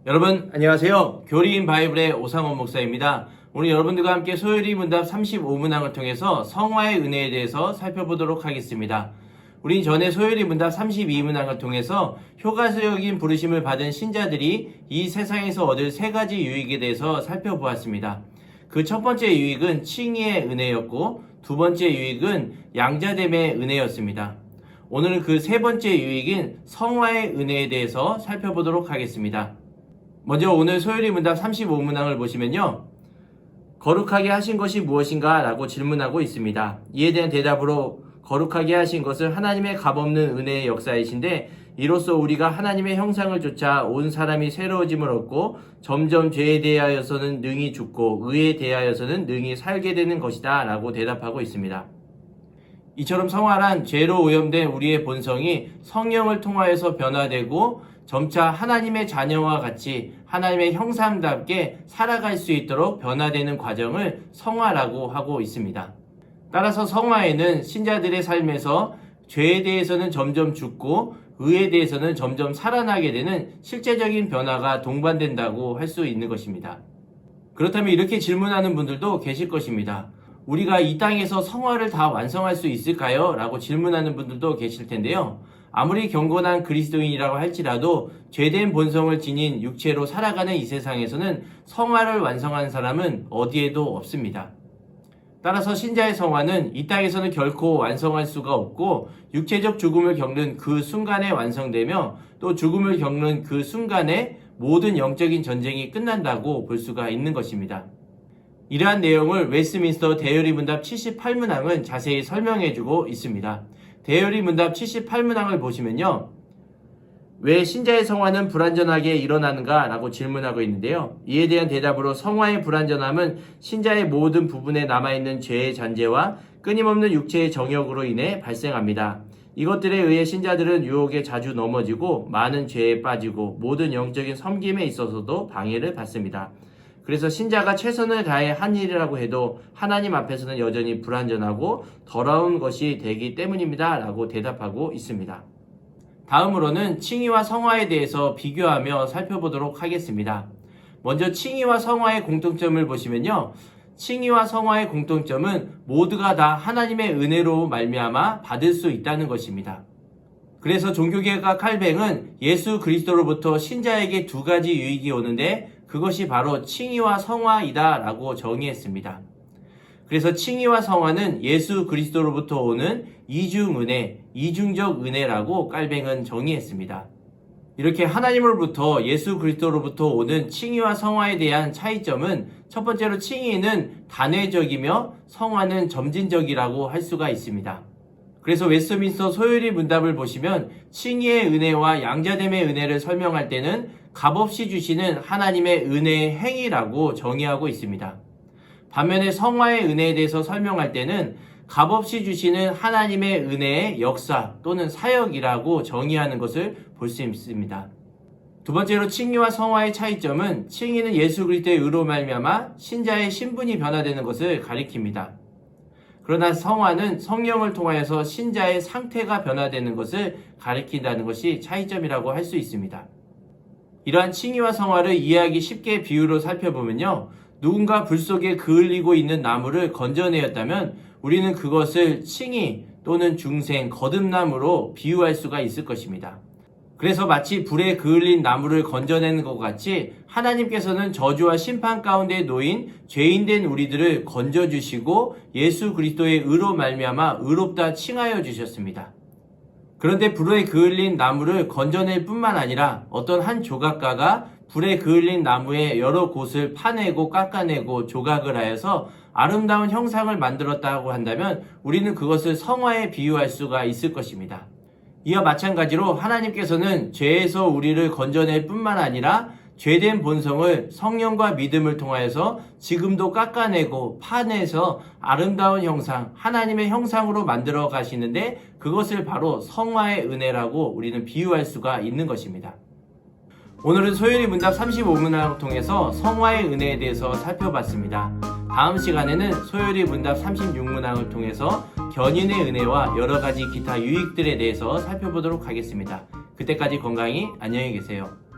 여러분 안녕하세요. 교리인 바이블의 오상원 목사입니다. 오늘 여러분들과 함께 소요리 문답 35문항을 통해서 성화의 은혜에 대해서 살펴보도록 하겠습니다. 우린 전에 소요리 문답 32문항을 통해서 효과적인 부르심을 받은 신자들이 이 세상에서 얻을 세 가지 유익에 대해서 살펴보았습니다. 그 첫 번째 유익은 칭의의 은혜였고 두 번째 유익은 양자됨의 은혜였습니다. 오늘은 그 세 번째 유익인 성화의 은혜에 대해서 살펴보도록 하겠습니다. 먼저 오늘 소요리 문답 35문항을 보시면요. 거룩하게 하신 것이 무엇인가? 라고 질문하고 있습니다. 이에 대한 대답으로 거룩하게 하신 것은 하나님의 값없는 은혜의 역사이신데 이로써 우리가 하나님의 형상을 쫓아 온 사람이 새로워짐을 얻고 점점 죄에 대하여서는 능히 죽고 의에 대하여서는 능히 살게 되는 것이다 라고 대답하고 있습니다. 이처럼 성화란 죄로 오염된 우리의 본성이 성령을 통하여서 변화되고 점차 하나님의 자녀와 같이 하나님의 형상답게 살아갈 수 있도록 변화되는 과정을 성화라고 하고 있습니다. 따라서 성화에는 신자들의 삶에서 죄에 대해서는 점점 죽고 의에 대해서는 점점 살아나게 되는 실제적인 변화가 동반된다고 할 수 있는 것입니다. 그렇다면 이렇게 질문하는 분들도 계실 것입니다. 우리가 이 땅에서 성화를 다 완성할 수 있을까요? 라고 질문하는 분들도 계실 텐데요. 아무리 경건한 그리스도인이라고 할지라도 죄된 본성을 지닌 육체로 살아가는 이 세상에서는 성화를 완성한 사람은 어디에도 없습니다. 따라서 신자의 성화는 이 땅에서는 결코 완성할 수가 없고 육체적 죽음을 겪는 그 순간에 완성되며 또 죽음을 겪는 그 순간에 모든 영적인 전쟁이 끝난다고 볼 수가 있는 것입니다. 이러한 내용을 웨스트민스터 대요리 문답 78문항은 자세히 설명해주고 있습니다. 대요리 문답 78문항을 보시면요. 왜 신자의 성화는 불완전하게 일어나는가? 라고 질문하고 있는데요. 이에 대한 대답으로 성화의 불완전함은 신자의 모든 부분에 남아있는 죄의 잔재와 끊임없는 육체의 정욕으로 인해 발생합니다. 이것들에 의해 신자들은 유혹에 자주 넘어지고 많은 죄에 빠지고 모든 영적인 섬김에 있어서도 방해를 받습니다. 그래서 신자가 최선을 다해 한 일이라고 해도 하나님 앞에서는 여전히 불완전하고 더러운 것이 되기 때문입니다. 라고 대답하고 있습니다. 다음으로는 칭의와 성화에 대해서 비교하며 살펴보도록 하겠습니다. 먼저 칭의와 성화의 공통점을 보시면요. 칭의와 성화의 공통점은 모두가 다 하나님의 은혜로 말미암아 받을 수 있다는 것입니다. 그래서 종교개혁가 칼뱅은 예수 그리스도로부터 신자에게 두 가지 유익이 오는데 그것이 바로 칭의와 성화이다 라고 정의했습니다. 그래서 칭의와 성화는 예수 그리스도로부터 오는 이중은혜, 이중적 은혜라고 칼뱅은 정의했습니다. 이렇게 하나님으로부터 예수 그리스도로부터 오는 칭의와 성화에 대한 차이점은 첫 번째로 칭의는 단회적이며 성화는 점진적이라고 할 수가 있습니다. 그래서 웨스트민스터 소요리 문답을 보시면 칭의의 은혜와 양자됨의 은혜를 설명할 때는 값없이 주시는 하나님의 은혜의 행위라고 정의하고 있습니다. 반면에 성화의 은혜에 대해서 설명할 때는 값없이 주시는 하나님의 은혜의 역사 또는 사역이라고 정의하는 것을 볼 수 있습니다. 두 번째로 칭의와 성화의 차이점은 칭의는 예수 그리스도의 의로 말미암아 신자의 신분이 변화되는 것을 가리킵니다. 그러나 성화는 성령을 통하여서 신자의 상태가 변화되는 것을 가리킨다는 것이 차이점이라고 할 수 있습니다. 이러한 칭의와 성화를 이해하기 쉽게 비유로 살펴보면요. 누군가 불 속에 그을리고 있는 나무를 건져내었다면 우리는 그것을 칭의 또는 중생, 거듭남으로 비유할 수가 있을 것입니다. 그래서 마치 불에 그을린 나무를 건져내는 것 같이 하나님께서는 저주와 심판 가운데 놓인 죄인된 우리들을 건져주시고 예수 그리스도의 의로 말미암아 의롭다 칭하여 주셨습니다. 그런데 불에 그을린 나무를 건져낼 뿐만 아니라 어떤 한 조각가가 불에 그을린 나무의 여러 곳을 파내고 깎아내고 조각을 하여서 아름다운 형상을 만들었다고 한다면 우리는 그것을 성화에 비유할 수가 있을 것입니다. 이와 마찬가지로 하나님께서는 죄에서 우리를 건져낼 뿐만 아니라 죄된 본성을 성령과 믿음을 통하여서 지금도 깎아내고 파내서 아름다운 형상, 하나님의 형상으로 만들어 가시는데 그것을 바로 성화의 은혜라고 우리는 비유할 수가 있는 것입니다. 오늘은 소요리 문답 35문항을 통해서 성화의 은혜에 대해서 살펴봤습니다. 다음 시간에는 소요리 문답 36문항을 통해서 견인의 은혜와 여러가지 기타 유익들에 대해서 살펴보도록 하겠습니다. 그때까지 건강히 안녕히 계세요.